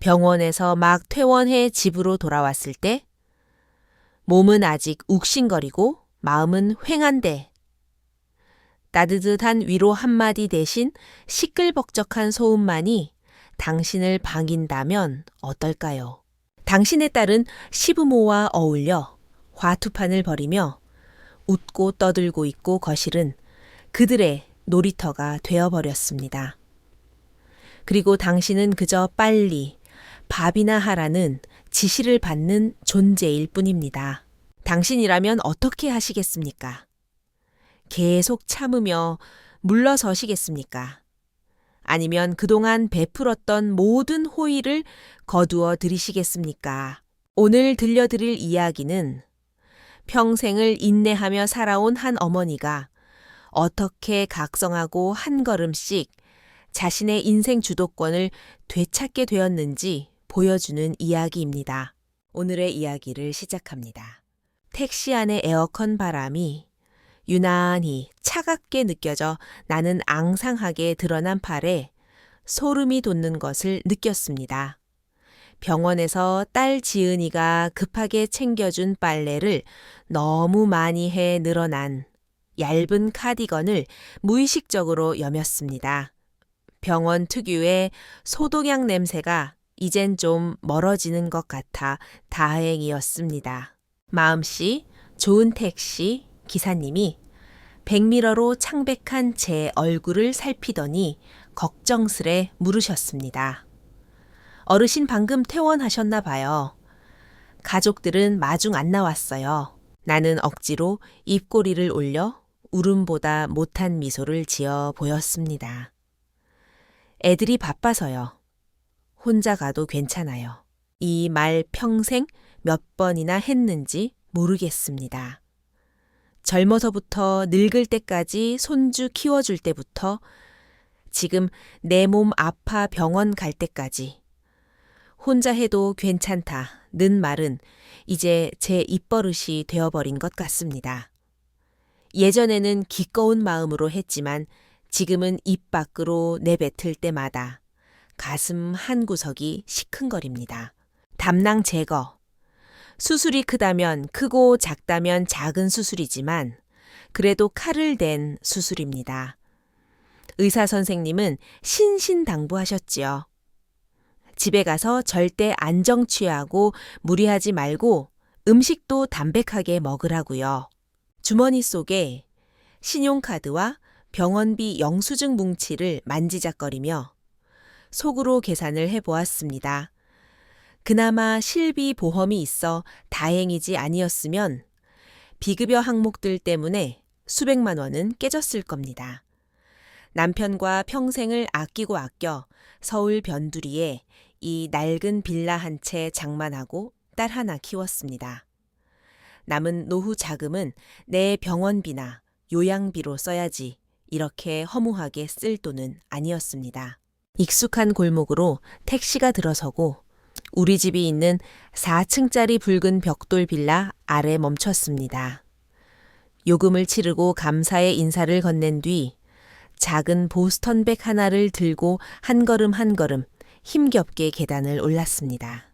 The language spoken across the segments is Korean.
병원에서 막 퇴원해 집으로 돌아왔을 때 몸은 아직 욱신거리고 마음은 휑한데 따뜻한 위로 한마디 대신 시끌벅적한 소음만이 당신을 반긴다면 어떨까요? 당신의 딸은 시부모와 어울려 화투판을 벌이며 웃고 떠들고 있고 거실은 그들의 놀이터가 되어버렸습니다. 그리고 당신은 그저 빨리 밥이나 하라는 지시를 받는 존재일 뿐입니다. 당신이라면 어떻게 하시겠습니까? 계속 참으며 물러서시겠습니까? 아니면 그동안 베풀었던 모든 호의를 거두어 들이시겠습니까? 오늘 들려드릴 이야기는 평생을 인내하며 살아온 한 어머니가 어떻게 각성하고 한 걸음씩 자신의 인생 주도권을 되찾게 되었는지 보여주는 이야기입니다. 오늘의 이야기를 시작합니다. 택시 안의 에어컨 바람이 유난히 차갑게 느껴져 나는 앙상하게 드러난 팔에 소름이 돋는 것을 느꼈습니다. 병원에서 딸 지은이가 급하게 챙겨준 빨래를 너무 많이 해 늘어난 얇은 카디건을 무의식적으로 여몄습니다. 병원 특유의 소독약 냄새가 이젠 좀 멀어지는 것 같아 다행이었습니다. 마음씨 좋은 택시 기사님이 백미러로 창백한 제 얼굴을 살피더니 걱정스레 물으셨습니다. 어르신 방금 퇴원하셨나 봐요. 가족들은 마중 안 나왔어요. 나는 억지로 입꼬리를 올려 울음보다 못한 미소를 지어 보였습니다. 애들이 바빠서요. 혼자 가도 괜찮아요. 이 말 평생 몇 번이나 했는지 모르겠습니다. 젊어서부터 늙을 때까지 손주 키워줄 때부터 지금 내 몸 아파 병원 갈 때까지 혼자 해도 괜찮다는 말은 이제 제 입버릇이 되어버린 것 같습니다. 예전에는 기꺼운 마음으로 했지만 지금은 입 밖으로 내뱉을 때마다 가슴 한 구석이 시큰거립니다. 담낭 제거. 수술이 크다면 크고 작다면 작은 수술이지만 그래도 칼을 댄 수술입니다. 의사 선생님은 신신당부하셨지요. 집에 가서 절대 안정 취하고 무리하지 말고 음식도 담백하게 먹으라고요. 주머니 속에 신용카드와 병원비 영수증 뭉치를 만지작거리며 속으로 계산을 해보았습니다. 그나마 실비 보험이 있어 다행이지 아니었으면 비급여 항목들 때문에 수백만 원은 깨졌을 겁니다. 남편과 평생을 아끼고 아껴 서울 변두리에 이 낡은 빌라 한 채 장만하고 딸 하나 키웠습니다. 남은 노후 자금은 내 병원비나 요양비로 써야지 이렇게 허무하게 쓸 돈은 아니었습니다. 익숙한 골목으로 택시가 들어서고 우리 집이 있는 4층짜리 붉은 벽돌 빌라 아래 멈췄습니다. 요금을 치르고 감사의 인사를 건넨 뒤 작은 보스턴백 하나를 들고 한 걸음 한 걸음 힘겹게 계단을 올랐습니다.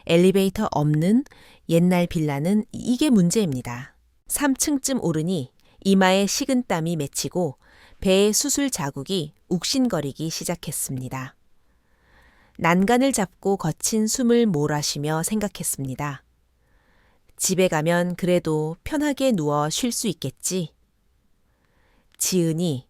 엘리베이터 없는 옛날 빌라는 이게 문제입니다. 3층쯤 오르니 이마에 식은땀이 맺히고 배에 수술 자국이 욱신거리기 시작했습니다. 난간을 잡고 거친 숨을 몰아쉬며 생각했습니다. 집에 가면 그래도 편하게 누워 쉴 수 있겠지. 지은이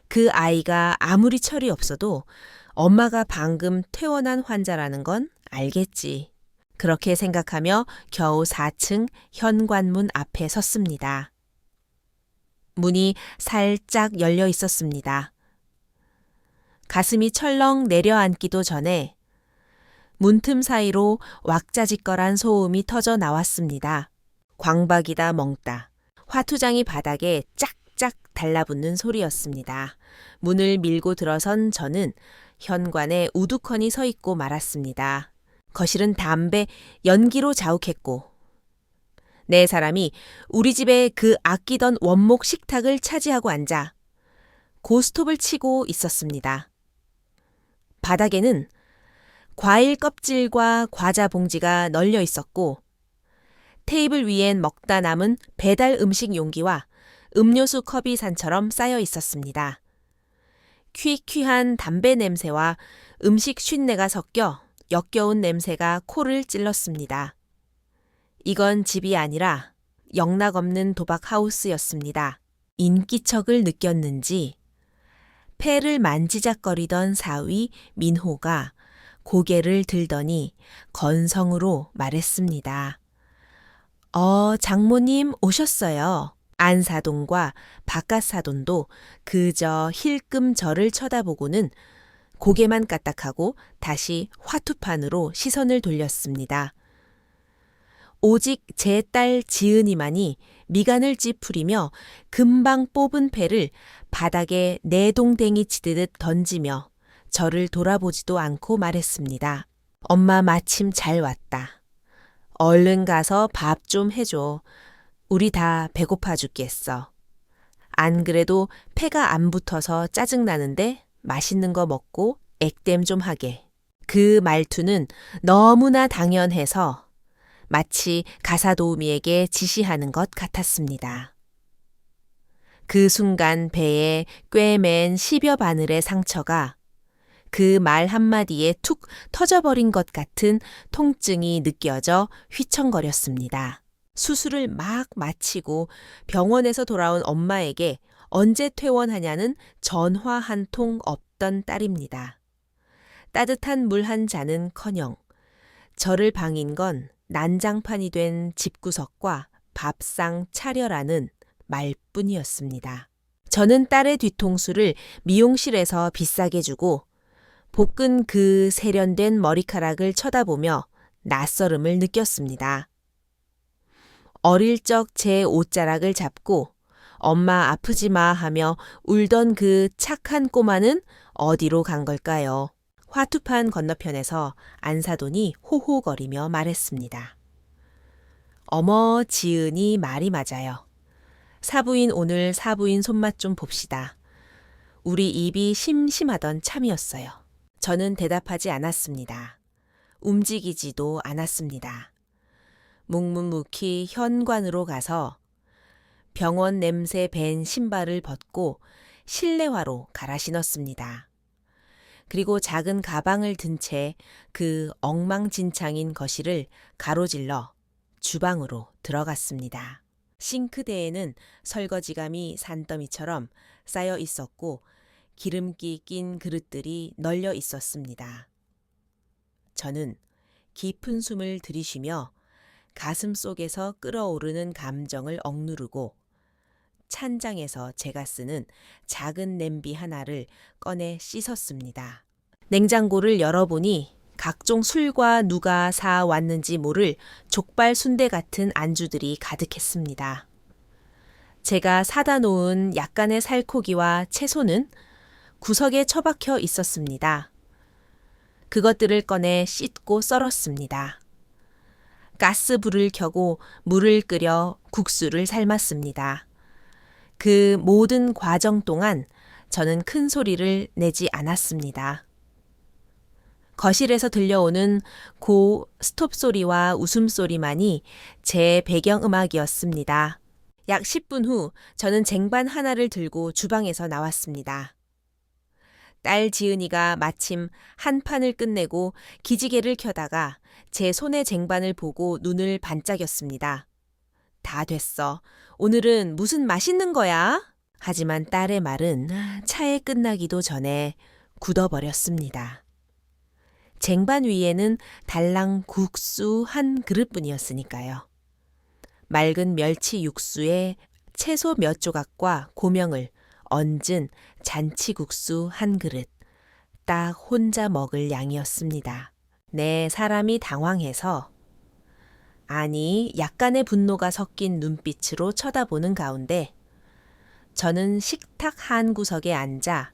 그 아이가 아무리 철이 없어도 엄마가 방금 퇴원한 환자라는 건 알겠지. 그렇게 생각하며 겨우 4층 현관문 앞에 섰습니다. 문이 살짝 열려 있었습니다. 가슴이 철렁 내려앉기도 전에 문틈 사이로 왁자지껄한 소음이 터져 나왔습니다. 광박이다 멍따. 화투장이 바닥에 짝짝 달라붙는 소리였습니다. 문을 밀고 들어선 저는 현관에 우두커니 서 있고 말았습니다. 거실은 담배 연기로 자욱했고 네 사람이 우리 집에 그 아끼던 원목 식탁을 차지하고 앉아 고스톱을 치고 있었습니다. 바닥에는 과일 껍질과 과자 봉지가 널려 있었고 테이블 위엔 먹다 남은 배달 음식 용기와 음료수 컵이 산처럼 쌓여 있었습니다. 퀴퀴한 담배 냄새와 음식 쉰내가 섞여 역겨운 냄새가 코를 찔렀습니다. 이건 집이 아니라 영락없는 도박하우스였습니다. 인기척을 느꼈는지 폐를 만지작거리던 사위 민호가 고개를 들더니 건성으로 말했습니다. 장모님 오셨어요. 안사돈과 바깥사돈도 그저 힐끔 저를 쳐다보고는 고개만 까딱하고 다시 화투판으로 시선을 돌렸습니다. 오직 제 딸 지은이만이 미간을 찌푸리며 금방 뽑은 패를 바닥에 내동댕이 치듯 던지며 저를 돌아보지도 않고 말했습니다. 엄마 마침 잘 왔다. 얼른 가서 밥 좀 해줘. 우리 다 배고파 죽겠어. 안 그래도 패가 안 붙어서 짜증나는데 맛있는 거 먹고 액땜 좀 하게. 그 말투는 너무나 당연해서 마치 가사도우미에게 지시하는 것 같았습니다. 그 순간 배에 꿰맨 10여 바늘의 상처가 그 말 한마디에 툭 터져버린 것 같은 통증이 느껴져 휘청거렸습니다. 수술을 막 마치고 병원에서 돌아온 엄마에게 언제 퇴원하냐는 전화 한 통 없던 딸입니다. 따뜻한 물 한 잔은커녕 저를 방인 건 난장판이 된 집구석과 밥상 차려라는 말뿐이었습니다. 저는 딸의 뒤통수를 미용실에서 비싸게 주고 볶은 그 세련된 머리카락을 쳐다보며 낯설음을 느꼈습니다. 어릴 적 제 옷자락을 잡고 엄마 아프지 마 하며 울던 그 착한 꼬마는 어디로 간 걸까요? 화투판 건너편에서 안사돈이 호호거리며 말했습니다. 어머, 지은이 말이 맞아요. 사부인 오늘 사부인 손맛 좀 봅시다. 우리 입이 심심하던 참이었어요. 저는 대답하지 않았습니다. 움직이지도 않았습니다. 묵묵히 현관으로 가서 병원 냄새 밴 신발을 벗고 실내화로 갈아 신었습니다. 그리고 작은 가방을 든 채 그 엉망진창인 거실을 가로질러 주방으로 들어갔습니다. 싱크대에는 설거지감이 산더미처럼 쌓여 있었고 기름기 낀 그릇들이 널려 있었습니다. 저는 깊은 숨을 들이쉬며 가슴 속에서 끓어오르는 감정을 억누르고 찬장에서 제가 쓰는 작은 냄비 하나를 꺼내 씻었습니다. 냉장고를 열어보니 각종 술과 누가 사 왔는지 모를 족발 순대 같은 안주들이 가득했습니다. 제가 사다 놓은 약간의 살코기와 채소는 구석에 처박혀 있었습니다. 그것들을 꺼내 씻고 썰었습니다. 가스불을 켜고 물을 끓여 국수를 삶았습니다. 그 모든 과정 동안 저는 큰 소리를 내지 않았습니다. 거실에서 들려오는 고 스톱 소리와 웃음소리만이 제 배경음악이었습니다. 약 10분 후 저는 쟁반 하나를 들고 주방에서 나왔습니다. 딸 지은이가 마침 한 판을 끝내고 기지개를 켜다가 제 손의 쟁반을 보고 눈을 반짝였습니다. 다 됐어. 오늘은 무슨 맛있는 거야? 하지만 딸의 말은 차에 끝나기도 전에 굳어버렸습니다. 쟁반 위에는 달랑 국수 한 그릇뿐이었으니까요. 맑은 멸치 육수에 채소 몇 조각과 고명을 얹은 잔치국수 한 그릇, 딱 혼자 먹을 양이었습니다. 네, 사람이 당황해서 아니 약간의 분노가 섞인 눈빛으로 쳐다보는 가운데 저는 식탁 한 구석에 앉아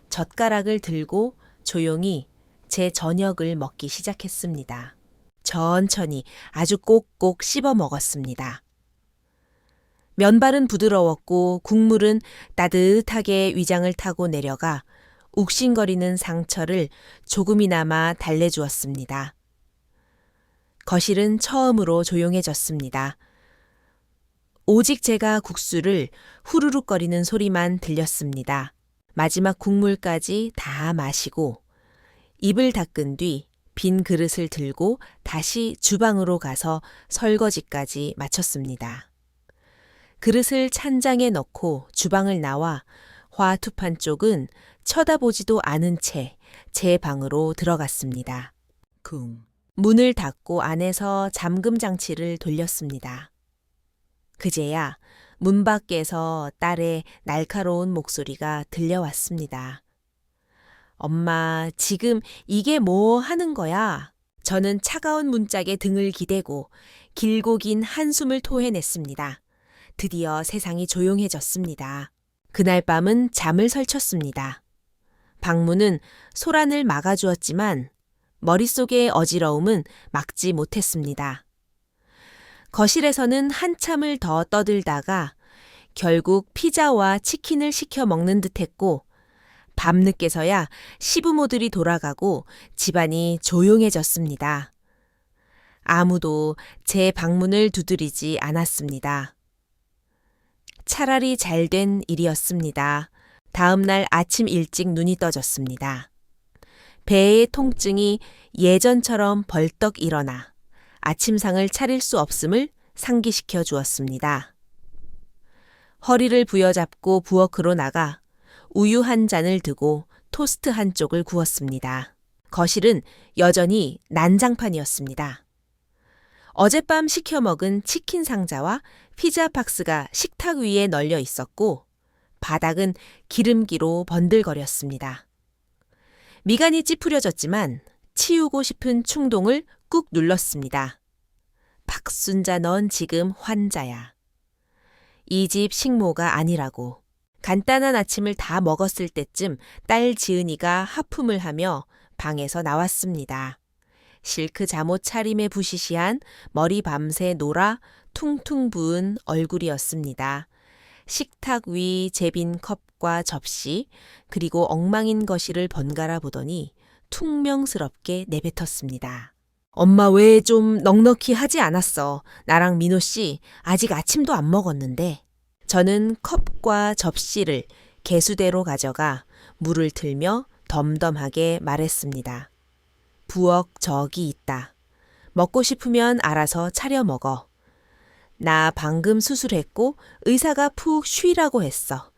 젓가락을 들고 조용히 제 저녁을 먹기 시작했습니다. 천천히 아주 꼭꼭 씹어 먹었습니다. 면발은 부드러웠고 국물은 따뜻하게 위장을 타고 내려가 욱신거리는 상처를 조금이나마 달래주었습니다. 거실은 처음으로 조용해졌습니다. 오직 제가 국수를 후루룩거리는 소리만 들렸습니다. 마지막 국물까지 다 마시고 입을 닦은 뒤 빈 그릇을 들고 다시 주방으로 가서 설거지까지 마쳤습니다. 그릇을 찬장에 넣고 주방을 나와 화투판 쪽은 쳐다보지도 않은 채 제 방으로 들어갔습니다. 문을 닫고 안에서 잠금 장치를 돌렸습니다. 그제야 문 밖에서 딸의 날카로운 목소리가 들려왔습니다. 엄마, 지금 이게 뭐 하는 거야? 저는 차가운 문짝에 등을 기대고 길고 긴 한숨을 토해냈습니다. 드디어 세상이 조용해졌습니다. 그날 밤은 잠을 설쳤습니다. 방문은 소란을 막아주었지만 머릿속의 어지러움은 막지 못했습니다. 거실에서는 한참을 더 떠들다가 결국 피자와 치킨을 시켜 먹는 듯했고 밤늦게서야 시부모들이 돌아가고 집안이 조용해졌습니다. 아무도 제 방문을 두드리지 않았습니다. 차라리 잘된 일이었습니다. 다음 날 아침 일찍 눈이 떠졌습니다. 배의 통증이 예전처럼 벌떡 일어나 아침상을 차릴 수 없음을 상기시켜 주었습니다. 허리를 부여잡고 부엌으로 나가 우유 한 잔을 두고 토스트 한 쪽을 구웠습니다. 거실은 여전히 난장판이었습니다. 어젯밤 시켜 먹은 치킨 상자와 피자 박스가 식탁 위에 널려 있었고 바닥은 기름기로 번들거렸습니다. 미간이 찌푸려졌지만 치우고 싶은 충동을 꾹 눌렀습니다. 박순자, 넌 지금 환자야. 이 집 식모가 아니라고. 간단한 아침을 다 먹었을 때쯤 딸 지은이가 하품을 하며 방에서 나왔습니다. 실크 잠옷 차림에 부시시한 머리 밤새 노라 퉁퉁 부은 얼굴이었습니다. 식탁 위 제빈 컵과 접시 그리고 엉망인 거실을 번갈아 보더니 퉁명스럽게 내뱉었습니다. 엄마 왜 좀 넉넉히 하지 않았어. 나랑 민호 씨 아직 아침도 안 먹었는데. 저는 컵과 접시를 개수대로 가져가 물을 틀며 덤덤하게 말했습니다. 부엌 저기 있다. 먹고 싶으면 알아서 차려 먹어. 나 방금 수술했고 의사가 푹 쉬라고 했어.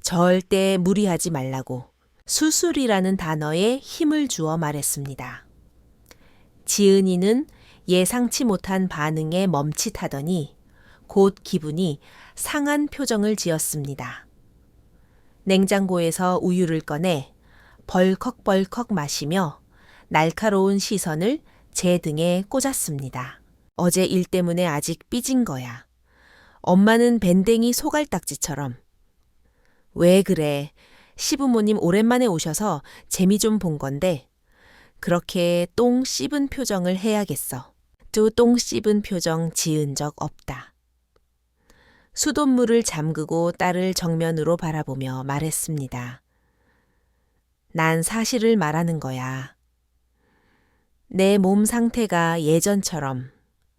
절대 무리하지 말라고. 수술이라는 단어에 힘을 주어 말했습니다. 지은이는 예상치 못한 반응에 멈칫하더니 곧 기분이 상한 표정을 지었습니다. 냉장고에서 우유를 꺼내 벌컥벌컥 마시며 날카로운 시선을 제 등에 꽂았습니다. 어제 일 때문에 아직 삐진 거야. 엄마는 밴댕이 소갈딱지처럼. 왜 그래? 시부모님 오랜만에 오셔서 재미 좀 본 건데 그렇게 똥 씹은 표정을 해야겠어. 또 똥 씹은 표정 지은 적 없다. 수돗물을 잠그고 딸을 정면으로 바라보며 말했습니다. 난 사실을 말하는 거야. 내 몸 상태가 예전처럼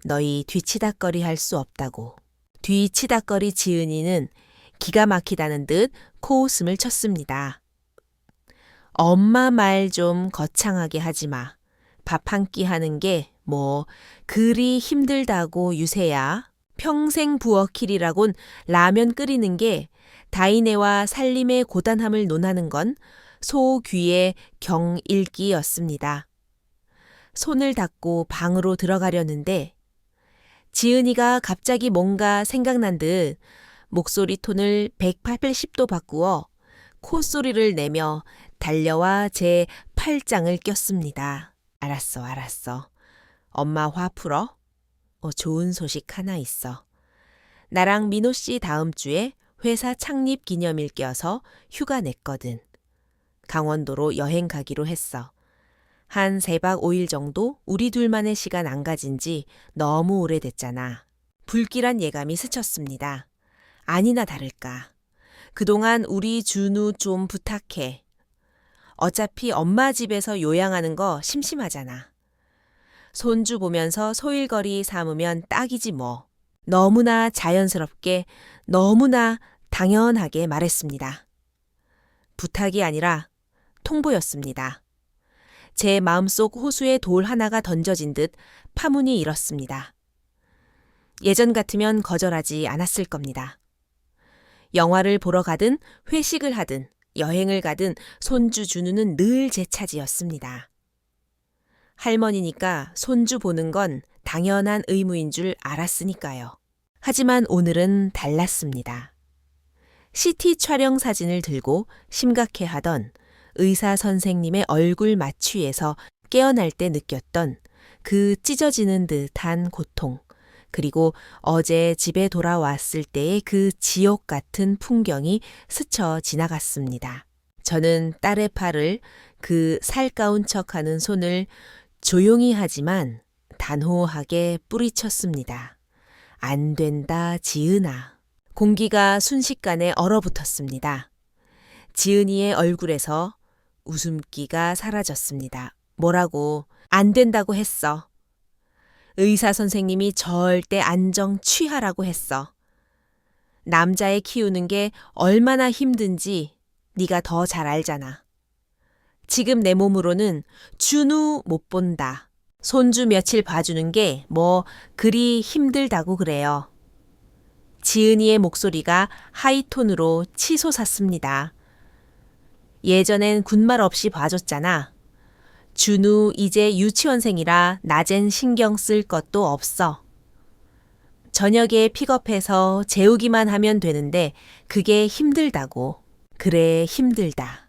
너희 뒤치다꺼리 할 수 없다고. 뒤치다꺼리 지은이는 기가 막히다는 듯 코웃음을 쳤습니다. 엄마 말 좀 거창하게 하지 마. 밥 한 끼 하는 게 뭐 그리 힘들다고 유세야. 평생 부엌일이라곤 라면 끓이는 게 다이내와 살림의 고단함을 논하는 건 소 귀의 경읽기였습니다. 손을 닦고 방으로 들어가려는데 지은이가 갑자기 뭔가 생각난 듯 목소리 톤을 180도 바꾸어 콧소리를 내며 달려와 제 팔짱을 꼈습니다. 알았어. 엄마 화 풀어? 좋은 소식 하나 있어. 나랑 민호 씨 다음 주에 회사 창립 기념일 껴서 휴가 냈거든. 강원도로 여행 가기로 했어. 한 3박 5일 정도 우리 둘만의 시간 안 가진 지 너무 오래됐잖아. 불길한 예감이 스쳤습니다. 아니나 다를까. 그동안 우리 준우 좀 부탁해. 어차피 엄마 집에서 요양하는 거 심심하잖아. 손주 보면서 소일거리 삼으면 딱이지 뭐. 너무나 자연스럽게, 너무나 당연하게 말했습니다. 부탁이 아니라 통보였습니다. 제 마음속 호수에 돌 하나가 던져진 듯 파문이 일었습니다. 예전 같으면 거절하지 않았을 겁니다. 영화를 보러 가든 회식을 하든 여행을 가든 손주 준우는 늘 제 차지였습니다. 할머니니까 손주 보는 건 당연한 의무인 줄 알았으니까요. 하지만 오늘은 달랐습니다. CT 촬영 사진을 들고 심각해하던 의사 선생님의 얼굴 마취에서 깨어날 때 느꼈던 그 찢어지는 듯한 고통, 그리고 어제 집에 돌아왔을 때의 그 지옥 같은 풍경이 스쳐 지나갔습니다. 저는 딸의 팔을, 그 살가운 척하는 손을 조용히 하지만 단호하게 뿌리쳤습니다. 안 된다, 지은아. 공기가 순식간에 얼어붙었습니다. 지은이의 얼굴에서 웃음기가 사라졌습니다. 뭐라고? 안 된다고 했어. 의사 선생님이 절대 안정 취하라고 했어. 남자애 키우는 게 얼마나 힘든지 네가 더 잘 알잖아. 지금 내 몸으로는 준우 못 본다. 손주 며칠 봐주는 게 뭐 그리 힘들다고 그래요. 지은이의 목소리가 하이톤으로 치솟았습니다. 예전엔 군말 없이 봐줬잖아. 준우 이제 유치원생이라 낮엔 신경 쓸 것도 없어. 저녁에 픽업해서 재우기만 하면 되는데 그게 힘들다고. 그래, 힘들다.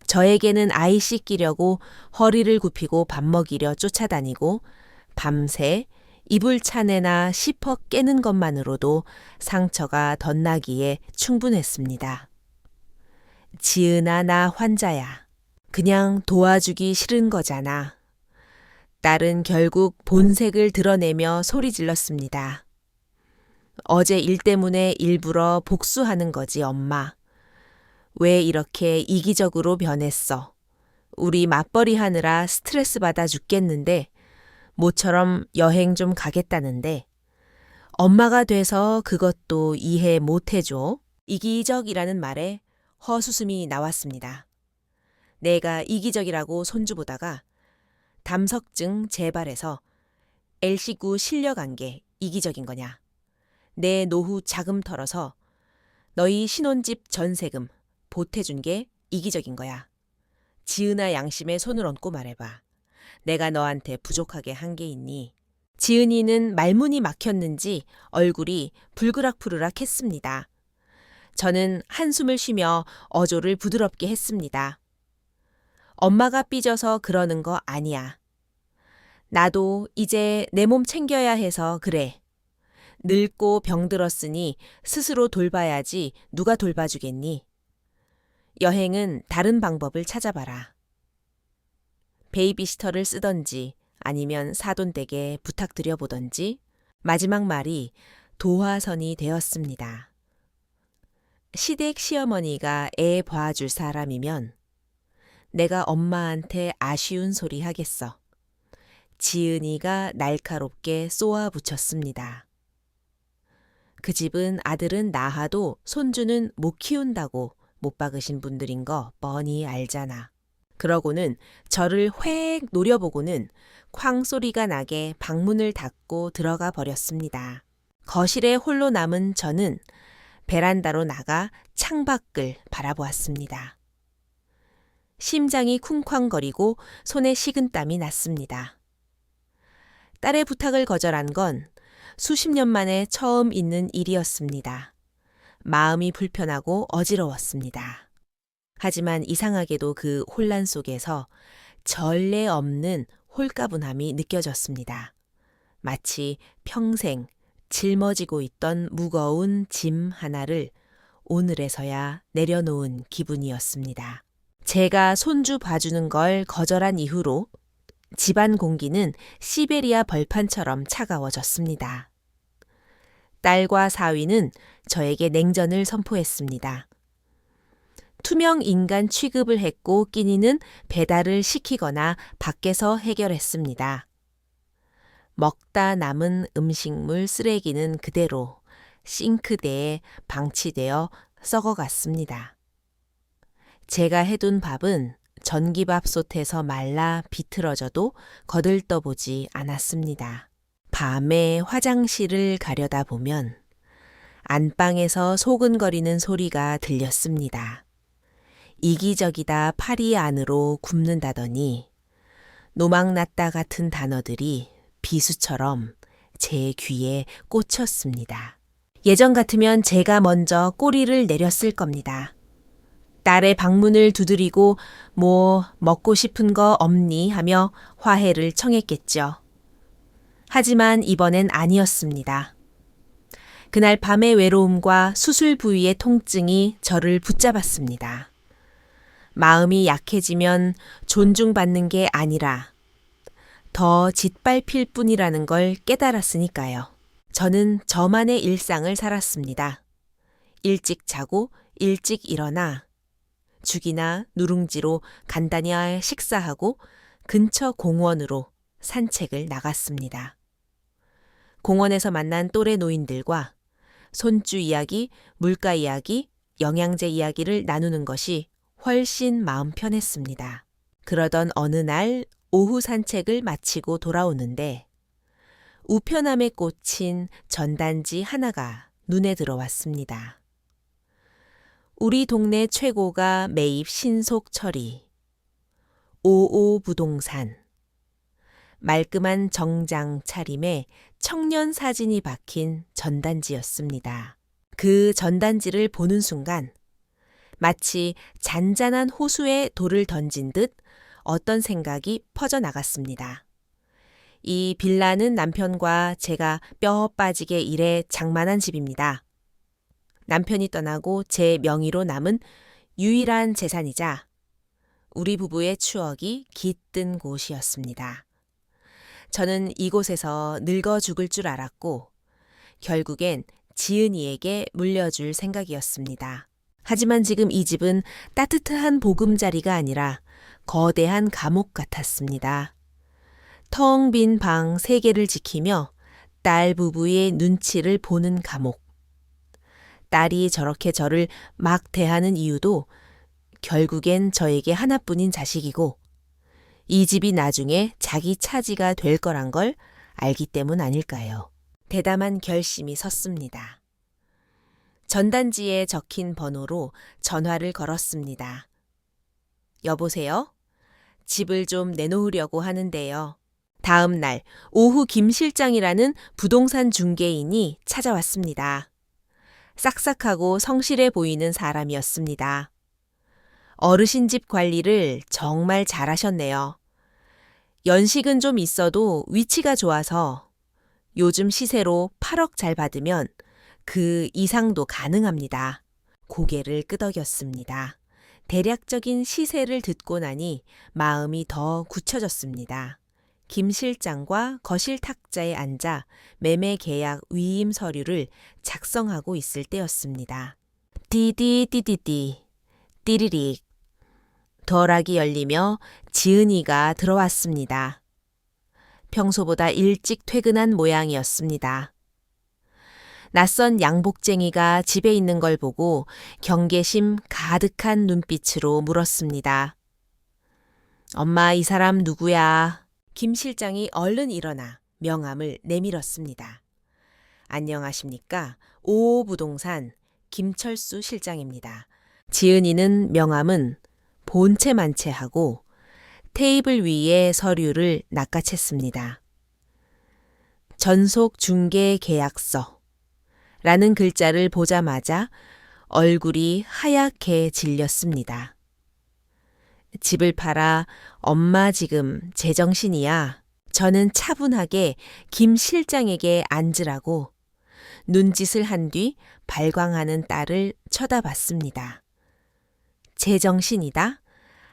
저에게는 아이 씻기려고 허리를 굽히고 밥 먹이려 쫓아다니고 밤새 이불 차내나 씹어 깨는 것만으로도 상처가 덧나기에 충분했습니다. 지은아, 나 환자야. 그냥 도와주기 싫은 거잖아. 딸은 결국 본색을 드러내며 소리 질렀습니다. 어제 일 때문에 일부러 복수하는 거지, 엄마. 왜 이렇게 이기적으로 변했어? 우리 맞벌이 하느라 스트레스 받아 죽겠는데 모처럼 여행 좀 가겠다는데 엄마가 돼서 그것도 이해 못 해줘. 이기적이라는 말에 허수음이 나왔습니다. 내가 이기적이라고 손주 보다가 담석증 재발해서 L식구 실려간 게 이기적인 거냐. 내 노후 자금 털어서 너희 신혼집 전세금 보태준 게 이기적인 거야. 지은아 양심에 손을 얹고 말해봐. 내가 너한테 부족하게 한 게 있니? 지은이는 말문이 막혔는지 얼굴이 불그락부르락 했습니다. 저는 한숨을 쉬며 어조를 부드럽게 했습니다. 엄마가 삐져서 그러는 거 아니야. 나도 이제 내 몸 챙겨야 해서 그래. 늙고 병들었으니 스스로 돌봐야지 누가 돌봐주겠니? 여행은 다른 방법을 찾아봐라. 베이비시터를 쓰던지 아니면 사돈댁에 부탁드려보던지 마지막 말이 도화선이 되었습니다. 시댁 시어머니가 애 봐줄 사람이면 내가 엄마한테 아쉬운 소리 하겠어. 지은이가 날카롭게 쏘아붙였습니다. 그 집은 아들은 낳아도 손주는 못 키운다고 못 박으신 분들인 거 뻔히 알잖아. 그러고는 저를 획 노려보고는 쾅 소리가 나게 방문을 닫고 들어가 버렸습니다. 거실에 홀로 남은 저는 베란다로 나가 창밖을 바라보았습니다. 심장이 쿵쾅거리고 손에 식은땀이 났습니다. 딸의 부탁을 거절한 건 수십 년 만에 처음 있는 일이었습니다. 마음이 불편하고 어지러웠습니다. 하지만 이상하게도 그 혼란 속에서 전례 없는 홀가분함이 느껴졌습니다. 마치 평생 짊어지고 있던 무거운 짐 하나를 오늘에서야 내려놓은 기분이었습니다. 제가 손주 봐주는 걸 거절한 이후로 집안 공기는 시베리아 벌판처럼 차가워졌습니다. 딸과 사위는 저에게 냉전을 선포했습니다. 투명 인간 취급을 했고 끼니는 배달을 시키거나 밖에서 해결했습니다. 먹다 남은 음식물 쓰레기는 그대로 싱크대에 방치되어 썩어갔습니다. 제가 해둔 밥은 전기밥솥에서 말라 비틀어져도 거들떠보지 않았습니다. 밤에 화장실을 가려다 보면 안방에서 소근거리는 소리가 들렸습니다. 이기적이다 파리 안으로 굽는다더니 노망났다 같은 단어들이 비수처럼 제 귀에 꽂혔습니다. 예전 같으면 제가 먼저 꼬리를 내렸을 겁니다. 딸의 방문을 두드리고 뭐 먹고 싶은 거 없니 하며 화해를 청했겠죠. 하지만 이번엔 아니었습니다. 그날 밤의 외로움과 수술 부위의 통증이 저를 붙잡았습니다. 마음이 약해지면 존중받는 게 아니라 더 짓밟힐 뿐이라는 걸 깨달았으니까요. 저는 저만의 일상을 살았습니다. 일찍 자고 일찍 일어나 죽이나 누룽지로 간단히 식사하고 근처 공원으로 산책을 나갔습니다. 공원에서 만난 또래 노인들과 손주 이야기, 물가 이야기, 영양제 이야기를 나누는 것이 훨씬 마음 편했습니다. 그러던 어느 날 오후 산책을 마치고 돌아오는데 우편함에 꽂힌 전단지 하나가 눈에 들어왔습니다. 우리 동네 최고가 매입 신속 처리. 55 부동산. 말끔한 정장 차림에 청년 사진이 박힌 전단지였습니다. 그 전단지를 보는 순간 마치 잔잔한 호수에 돌을 던진 듯 어떤 생각이 퍼져나갔습니다. 이 빌라는 남편과 제가 뼈 빠지게 일해 장만한 집입니다. 남편이 떠나고 제 명의로 남은 유일한 재산이자 우리 부부의 추억이 깃든 곳이었습니다. 저는 이곳에서 늙어 죽을 줄 알았고 결국엔 지은이에게 물려줄 생각이었습니다. 하지만 지금 이 집은 따뜻한 보금자리가 아니라 거대한 감옥 같았습니다. 텅 빈 방 3개를 지키며 딸 부부의 눈치를 보는 감옥. 딸이 저렇게 저를 막 대하는 이유도 결국엔 저에게 하나뿐인 자식이고 이 집이 나중에 자기 차지가 될 거란 걸 알기 때문 아닐까요? 대담한 결심이 섰습니다. 전단지에 적힌 번호로 전화를 걸었습니다. 여보세요? 집을 좀 내놓으려고 하는데요. 다음 날 오후 김 실장이라는 부동산 중개인이 찾아왔습니다. 싹싹하고 성실해 보이는 사람이었습니다. 어르신 집 관리를 정말 잘하셨네요. 연식은 좀 있어도 위치가 좋아서 요즘 시세로 8억 잘 받으면 그 이상도 가능합니다. 고개를 끄덕였습니다. 대략적인 시세를 듣고 나니 마음이 더 굳혀졌습니다. 김 실장과 거실 탁자에 앉아 매매 계약 위임 서류를 작성하고 있을 때였습니다. 띠디띠디띠, 띠리릭. 덜하기 열리며 지은이가 들어왔습니다. 평소보다 일찍 퇴근한 모양이었습니다. 낯선 양복쟁이가 집에 있는 걸 보고 경계심 가득한 눈빛으로 물었습니다. 엄마, 이 사람 누구야? 김 실장이 얼른 일어나 명함을 내밀었습니다. 안녕하십니까? 55 부동산 김철수 실장입니다. 지은이는 명함은 본체만체하고 테이블 위에 서류를 낚아챘습니다. 전속 중개 계약서 라는 글자를 보자마자 얼굴이 하얗게 질렸습니다. 집을 팔아 엄마 지금 제정신이야. 저는 차분하게 김 실장에게 앉으라고 눈짓을 한 뒤 발광하는 딸을 쳐다봤습니다. 제정신이다?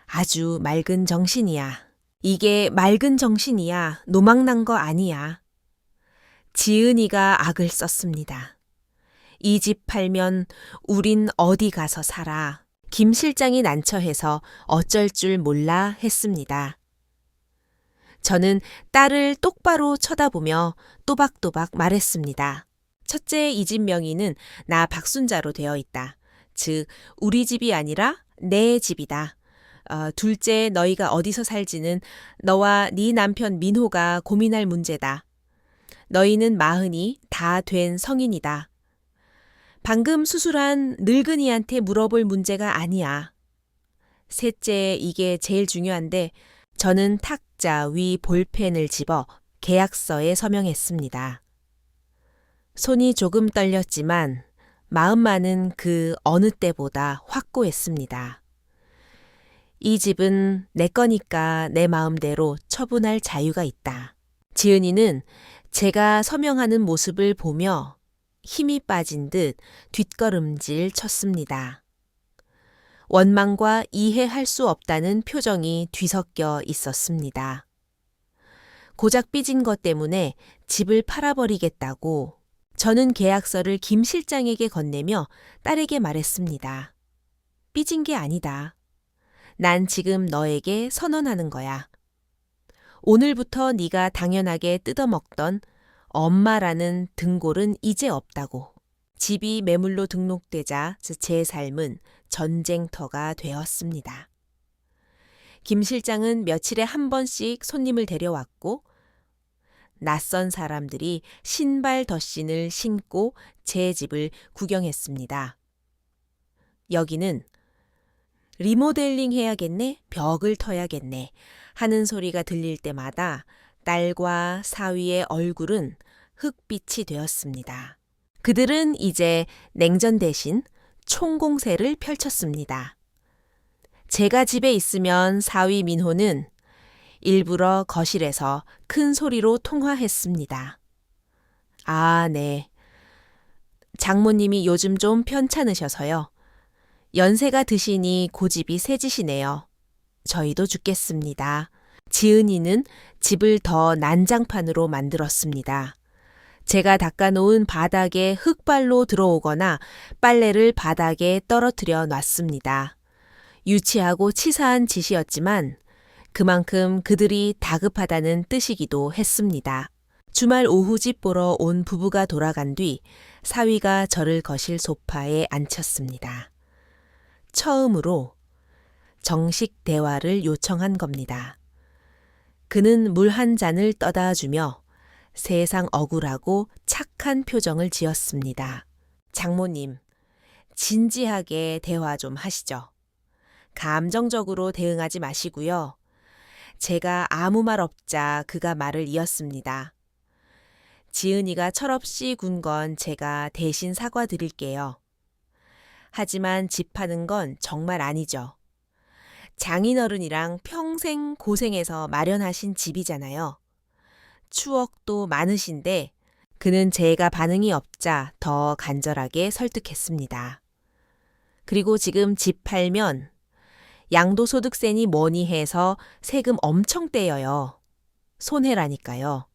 아주 맑은 정신이야. 이게 맑은 정신이야. 노망난 거 아니야. 지은이가 악을 썼습니다. 이 집 팔면 우린 어디 가서 살아. 김 실장이 난처해서 어쩔 줄 몰라 했습니다. 저는 딸을 똑바로 쳐다보며 또박또박 말했습니다. 첫째 이 집 명의는 나 박순자로 되어 있다. 즉 우리 집이 아니라 내 집이다. 둘째 너희가 어디서 살지는 너와 네 남편 민호가 고민할 문제다. 너희는 40이 다 된 성인이다. 방금 수술한 늙은이한테 물어볼 문제가 아니야. 셋째 이게 제일 중요한데 저는 탁자 위 볼펜을 집어 계약서에 서명했습니다. 손이 조금 떨렸지만 마음만은 그 어느 때보다 확고했습니다. 이 집은 내 거니까 내 마음대로 처분할 자유가 있다. 지은이는 제가 서명하는 모습을 보며 힘이 빠진 듯 뒷걸음질 쳤습니다. 원망과 이해할 수 없다는 표정이 뒤섞여 있었습니다. 고작 삐진 것 때문에 집을 팔아버리겠다고 저는 계약서를 김 실장에게 건네며 딸에게 말했습니다. 삐진 게 아니다. 난 지금 너에게 선언하는 거야. 오늘부터 네가 당연하게 뜯어먹던 엄마라는 등골은 이제 없다고. 집이 매물로 등록되자 제 삶은 전쟁터가 되었습니다. 김 실장은 며칠에 한 번씩 손님을 데려왔고 낯선 사람들이 신발 덧신을 신고 제 집을 구경했습니다. 여기는 리모델링 해야겠네, 벽을 터야겠네 하는 소리가 들릴 때마다 딸과 사위의 얼굴은 흙빛이 되었습니다. 그들은 이제 냉전 대신 총공세를 펼쳤습니다. 제가 집에 있으면 사위 민호는 일부러 거실에서 큰 소리로 통화했습니다. 아, 네. 장모님이 요즘 좀 편찮으셔서요. 연세가 드시니 고집이 세지시네요. 저희도 죽겠습니다. 지은이는 집을 더 난장판으로 만들었습니다. 제가 닦아놓은 바닥에 흙발로 들어오거나 빨래를 바닥에 떨어뜨려 놨습니다. 유치하고 치사한 짓이었지만 그만큼 그들이 다급하다는 뜻이기도 했습니다. 주말 오후 집 보러 온 부부가 돌아간 뒤 사위가 저를 거실 소파에 앉혔습니다. 처음으로 정식 대화를 요청한 겁니다. 그는 물 한 잔을 떠다 주며 세상 억울하고 착한 표정을 지었습니다. 장모님, 진지하게 대화 좀 하시죠. 감정적으로 대응하지 마시고요. 제가 아무 말 없자 그가 말을 이었습니다. 지은이가 철없이 군 건 제가 대신 사과드릴게요. 하지만 집 파는 건 정말 아니죠. 장인어른이랑 평생 고생해서 마련하신 집이잖아요. 추억도 많으신데 그는 제가 반응이 없자 더 간절하게 설득했습니다. 그리고 지금 집 팔면 양도소득세니 뭐니 해서 세금 엄청 떼여요. 손해라니까요.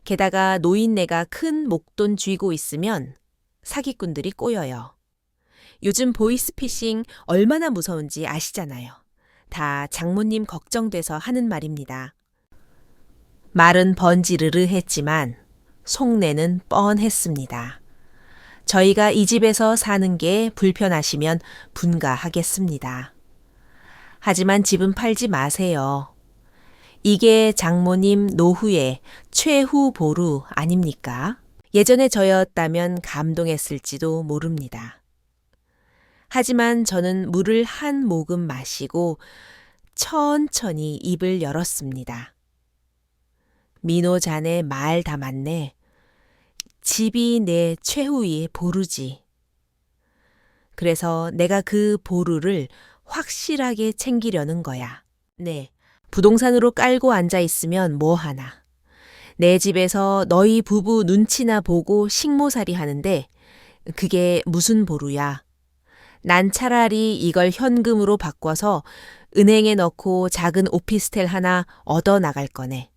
게다가 노인네가 큰 목돈 쥐고 있으면 사기꾼들이 꼬여요. 요즘 보이스피싱 얼마나 무서운지 아시잖아요. 다 장모님 걱정돼서 하는 말입니다. 말은 번지르르 했지만 속내는 뻔했습니다. 저희가 이 집에서 사는 게 불편하시면 분가하겠습니다. 하지만 집은 팔지 마세요. 이게 장모님 노후의 최후 보루 아닙니까? 예전에 저였다면 감동했을지도 모릅니다. 하지만 저는 물을 한 모금 마시고 천천히 입을 열었습니다. 민호 자네 말 다 맞네. 집이 내 최후의 보루지. 그래서 내가 그 보루를 확실하게 챙기려는 거야. 네, 부동산으로 깔고 앉아 있으면 뭐하나. 내 집에서 너희 부부 눈치나 보고 식모살이 하는데 그게 무슨 보루야. 난 차라리 이걸 현금으로 바꿔서 은행에 넣고 작은 오피스텔 하나 얻어 나갈 거네.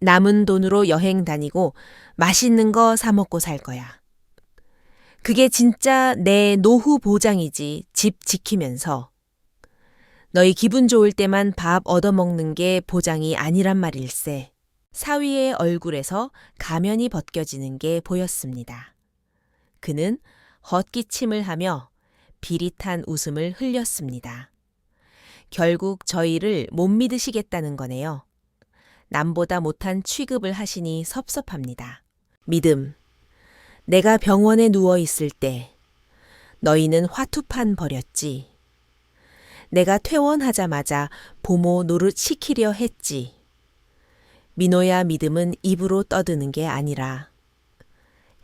남은 돈으로 여행 다니고 맛있는 거 사 먹고 살 거야. 그게 진짜 내 노후 보장이지, 집 지키면서. 너희 기분 좋을 때만 밥 얻어먹는 게 보장이 아니란 말일세. 사위의 얼굴에서 가면이 벗겨지는 게 보였습니다. 그는 헛기침을 하며 비릿한 웃음을 흘렸습니다. 결국 저희를 못 믿으시겠다는 거네요. 남보다 못한 취급을 하시니 섭섭합니다. 믿음. 내가 병원에 누워 있을 때 너희는 화투판 벌였지. 내가 퇴원하자마자 보모 노릇 시키려 했지. 민호야, 믿음은 입으로 떠드는 게 아니라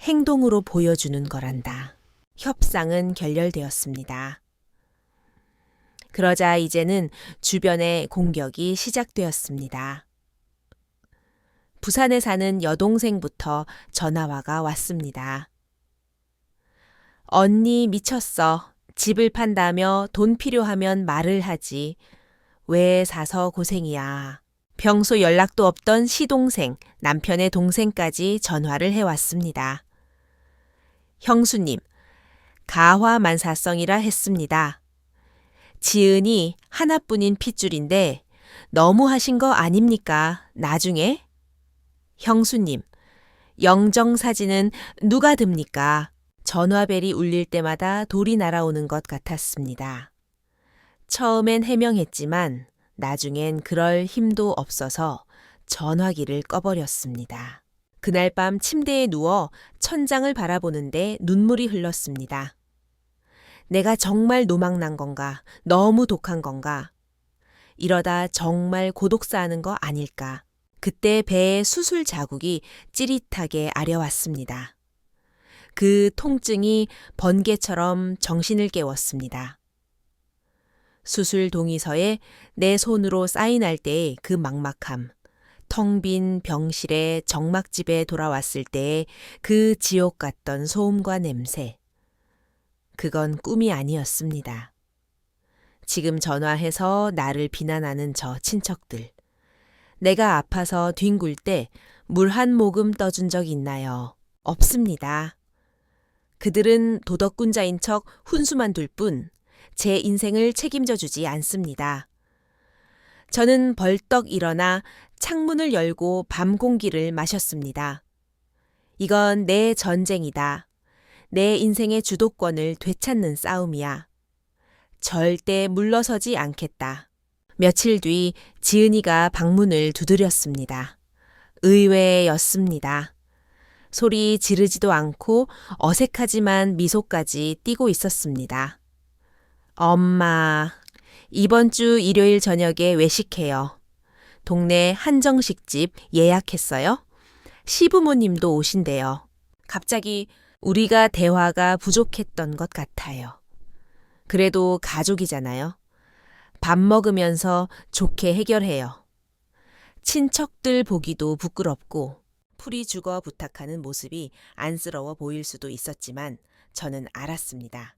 행동으로 보여주는 거란다. 협상은 결렬되었습니다. 그러자 이제는 주변의 공격이 시작되었습니다. 부산에 사는 여동생부터 전화와가 왔습니다. 언니 미쳤어. 집을 판다며 돈 필요하면 말을 하지. 왜 사서 고생이야. 평소 연락도 없던 시동생, 남편의 동생까지 전화를 해왔습니다. 형수님, 가화만사성이라 했습니다. 지은이 하나뿐인 핏줄인데 너무 하신 거 아닙니까? 나중에? 형수님, 영정사진은 누가 듭니까? 전화벨이 울릴 때마다 돌이 날아오는 것 같았습니다. 처음엔 해명했지만 나중엔 그럴 힘도 없어서 전화기를 꺼버렸습니다. 그날 밤 침대에 누워 천장을 바라보는데 눈물이 흘렀습니다. 내가 정말 노망난 건가? 너무 독한 건가? 이러다 정말 고독사하는 거 아닐까? 그때 배에 수술 자국이 찌릿하게 아려왔습니다. 그 통증이 번개처럼 정신을 깨웠습니다. 수술 동의서에 내 손으로 사인할 때의 그 막막함, 텅 빈 병실의 정막집에 돌아왔을 때의 그 지옥 같던 소음과 냄새. 그건 꿈이 아니었습니다. 지금 전화해서 나를 비난하는 저 친척들. 내가 아파서 뒹굴 때 물 한 모금 떠준 적 있나요? 없습니다. 그들은 도덕군자인 척 훈수만 둘 뿐 제 인생을 책임져 주지 않습니다. 저는 벌떡 일어나 창문을 열고 밤 공기를 마셨습니다. 이건 내 전쟁이다. 내 인생의 주도권을 되찾는 싸움이야. 절대 물러서지 않겠다. 며칠 뒤 지은이가 방문을 두드렸습니다. 의외였습니다. 소리 지르지도 않고 어색하지만 미소까지 띠고 있었습니다. 엄마, 이번 주 일요일 저녁에 외식해요. 동네 한정식집 예약했어요? 시부모님도 오신대요. 갑자기 우리가 대화가 부족했던 것 같아요. 그래도 가족이잖아요. 밥 먹으면서 좋게 해결해요. 친척들 보기도 부끄럽고 풀이 죽어 부탁하는 모습이 안쓰러워 보일 수도 있었지만 저는 알았습니다.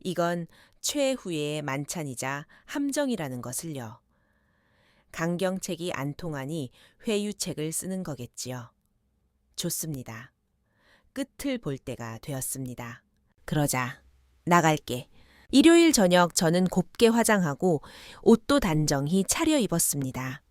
이건 최후의 만찬이자 함정이라는 것을요. 강경책이 안 통하니 회유책을 쓰는 거겠지요. 좋습니다. 끝을 볼 때가 되었습니다. 그러자 나갈게. 일요일 저녁 저는 곱게 화장하고 옷도 단정히 차려 입었습니다.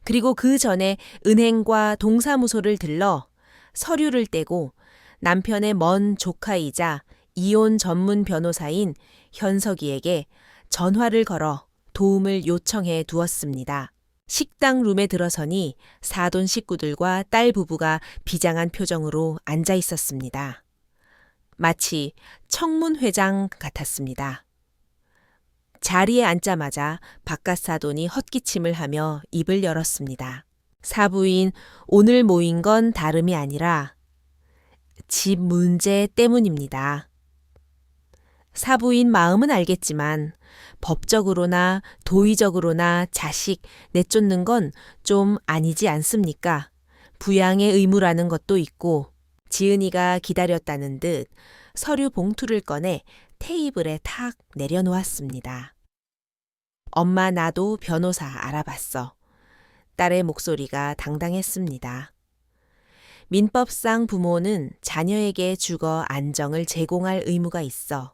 그리고 그 전에 은행과 동사무소를 들러 서류를 떼고 남편의 먼 조카이자 이혼 전문 변호사인 현석이에게 전화를 걸어 도움을 요청해 두었습니다. 식당 룸에 들어서니 사돈 식구들과 딸 부부가 비장한 표정으로 앉아 있었습니다. 마치 청문회장 같았습니다. 자리에 앉자마자 바깥 사돈이 헛기침을 하며 입을 열었습니다. 사부인, 오늘 모인 건 다름이 아니라 집 문제 때문입니다. 사부인 마음은 알겠지만 법적으로나 도의적으로나 자식 내쫓는 건 좀 아니지 않습니까? 부양의 의무라는 것도 있고 지은이가 기다렸다는 듯 서류 봉투를 꺼내 테이블에 탁 내려놓았습니다. 엄마, 나도 변호사 알아봤어. 딸의 목소리가 당당했습니다. 민법상 부모는 자녀에게 주거 안정을 제공할 의무가 있어.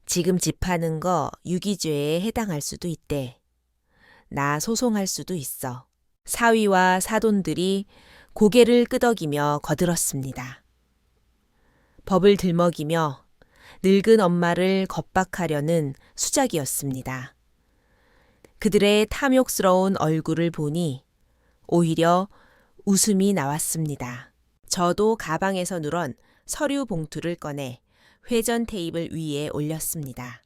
지금 집하는 거 유기죄에 해당할 수도 있대. 나 소송할 수도 있어. 사위와 사돈들이 고개를 끄덕이며 거들었습니다. 법을 들먹이며 늙은 엄마를 겁박하려는 수작이었습니다. 그들의 탐욕스러운 얼굴을 보니 오히려 웃음이 나왔습니다. 저도 가방에서 누런 서류 봉투를 꺼내 회전 테이블 위에 올렸습니다.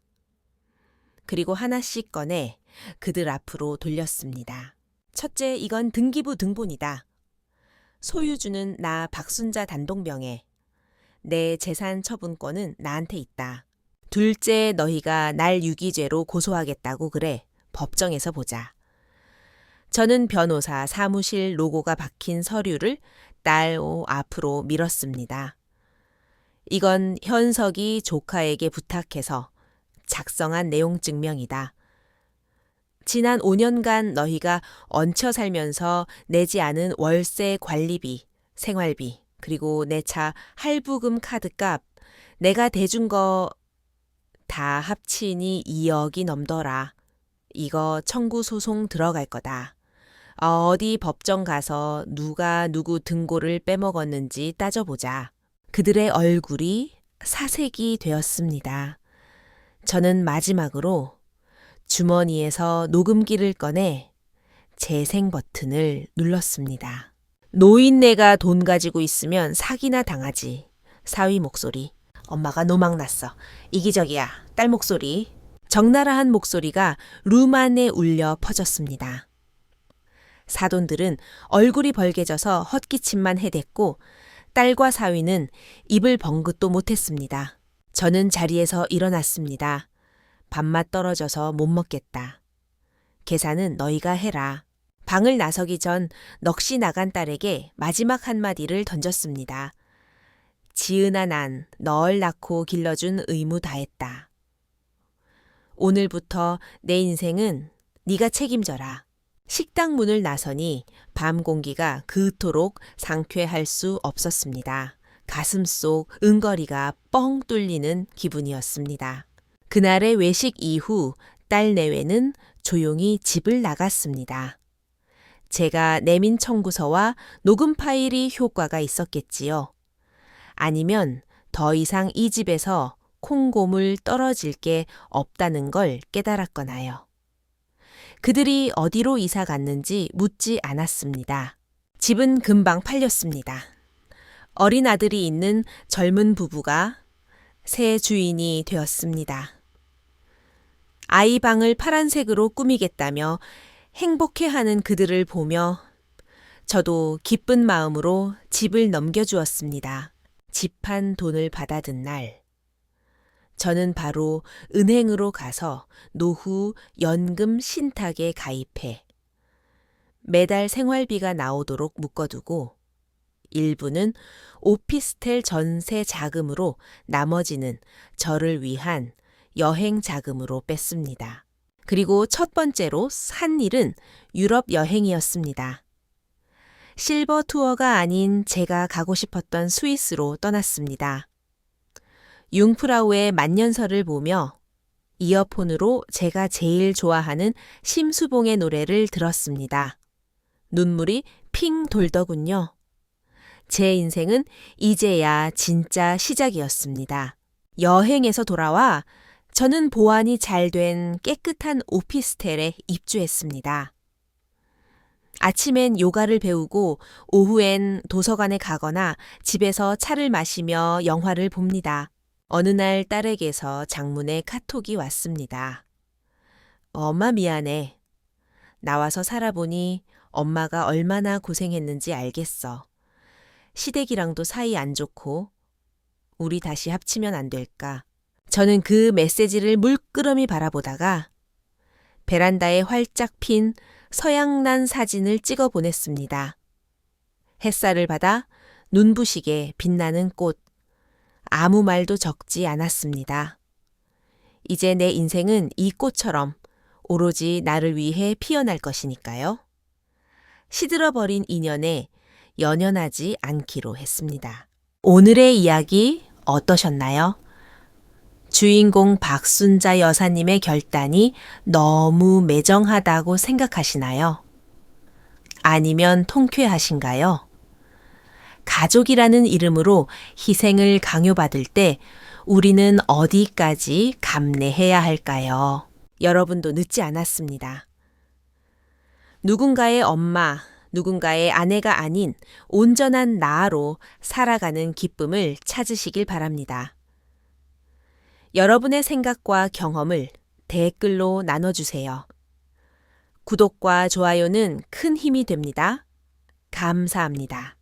그리고 하나씩 꺼내 그들 앞으로 돌렸습니다. 첫째, 이건 등기부 등본이다. 소유주는 나 박순자 단독명예. 내 재산 처분권은 나한테 있다. 둘째, 너희가 날 유기죄로 고소하겠다고 그래. 법정에서 보자. 저는 변호사 사무실 로고가 박힌 서류를 딸 앞으로 밀었습니다. 이건 현석이 조카에게 부탁해서 작성한 내용 증명이다. 지난 5년간 너희가 얹혀 살면서 내지 않은 월세 관리비, 생활비, 그리고 내 차 할부금 카드값, 내가 대준 거 다 합치니 2억이 넘더라. 이거 청구 소송 들어갈 거다. 어디 법정 가서 누가 누구 등고를 빼먹었는지 따져보자. 그들의 얼굴이 사색이 되었습니다. 저는 마지막으로 주머니에서 녹음기를 꺼내 재생 버튼을 눌렀습니다. 노인네가 돈 가지고 있으면 사기나 당하지. 사위 목소리. 엄마가 노망났어. 이기적이야. 딸 목소리. 적나라한 목소리가 룸 안에 울려 퍼졌습니다. 사돈들은 얼굴이 벌개져서 헛기침만 해댔고 딸과 사위는 입을 번긋도 못했습니다. 저는 자리에서 일어났습니다. 밥맛 떨어져서 못 먹겠다. 계산은 너희가 해라. 방을 나서기 전 넋이 나간 딸에게 마지막 한마디를 던졌습니다. 지은아 난 널 낳고 길러준 의무 다했다. 오늘부터 내 인생은 네가 책임져라. 식당 문을 나서니 밤 공기가 그토록 상쾌할 수 없었습니다. 가슴 속 응거리가 뻥 뚫리는 기분이었습니다. 그날의 외식 이후 딸 내외는 조용히 집을 나갔습니다. 제가 내민 청구서와 녹음 파일이 효과가 있었겠지요. 아니면 더 이상 이 집에서 콩고물 떨어질 게 없다는 걸 깨달았거나요. 그들이 어디로 이사 갔는지 묻지 않았습니다. 집은 금방 팔렸습니다. 어린 아들이 있는 젊은 부부가 새 주인이 되었습니다. 아이 방을 파란색으로 꾸미겠다며 행복해하는 그들을 보며 저도 기쁜 마음으로 집을 넘겨주었습니다. 집한 돈을 받아든 날, 저는 바로 은행으로 가서 노후 연금 신탁에 가입해 매달 생활비가 나오도록 묶어두고 일부는 오피스텔 전세 자금으로 나머지는 저를 위한 여행 자금으로 뺐습니다. 그리고 첫 번째로 산 일은 유럽 여행이었습니다. 실버 투어가 아닌 제가 가고 싶었던 스위스로 떠났습니다. 융프라우의 만년설을 보며 이어폰으로 제가 제일 좋아하는 심수봉의 노래를 들었습니다. 눈물이 핑 돌더군요. 제 인생은 이제야 진짜 시작이었습니다. 여행에서 돌아와 저는 보안이 잘 된 깨끗한 오피스텔에 입주했습니다. 아침엔 요가를 배우고 오후엔 도서관에 가거나 집에서 차를 마시며 영화를 봅니다. 어느 날 딸에게서 장문의 카톡이 왔습니다. 엄마 미안해. 나와서 살아보니 엄마가 얼마나 고생했는지 알겠어. 시댁이랑도 사이 안 좋고 우리 다시 합치면 안 될까. 저는 그 메시지를 물끄러미 바라보다가 베란다에 활짝 핀 서양난 사진을 찍어 보냈습니다. 햇살을 받아 눈부시게 빛나는 꽃. 아무 말도 적지 않았습니다. 이제 내 인생은 이 꽃처럼 오로지 나를 위해 피어날 것이니까요. 시들어버린 인연에 연연하지 않기로 했습니다. 오늘의 이야기 어떠셨나요? 주인공 박순자 여사님의 결단이 너무 매정하다고 생각하시나요? 아니면 통쾌하신가요? 가족이라는 이름으로 희생을 강요받을 때 우리는 어디까지 감내해야 할까요? 여러분도 늦지 않았습니다. 누군가의 엄마, 누군가의 아내가 아닌 온전한 나로 살아가는 기쁨을 찾으시길 바랍니다. 여러분의 생각과 경험을 댓글로 나눠주세요. 구독과 좋아요는 큰 힘이 됩니다. 감사합니다.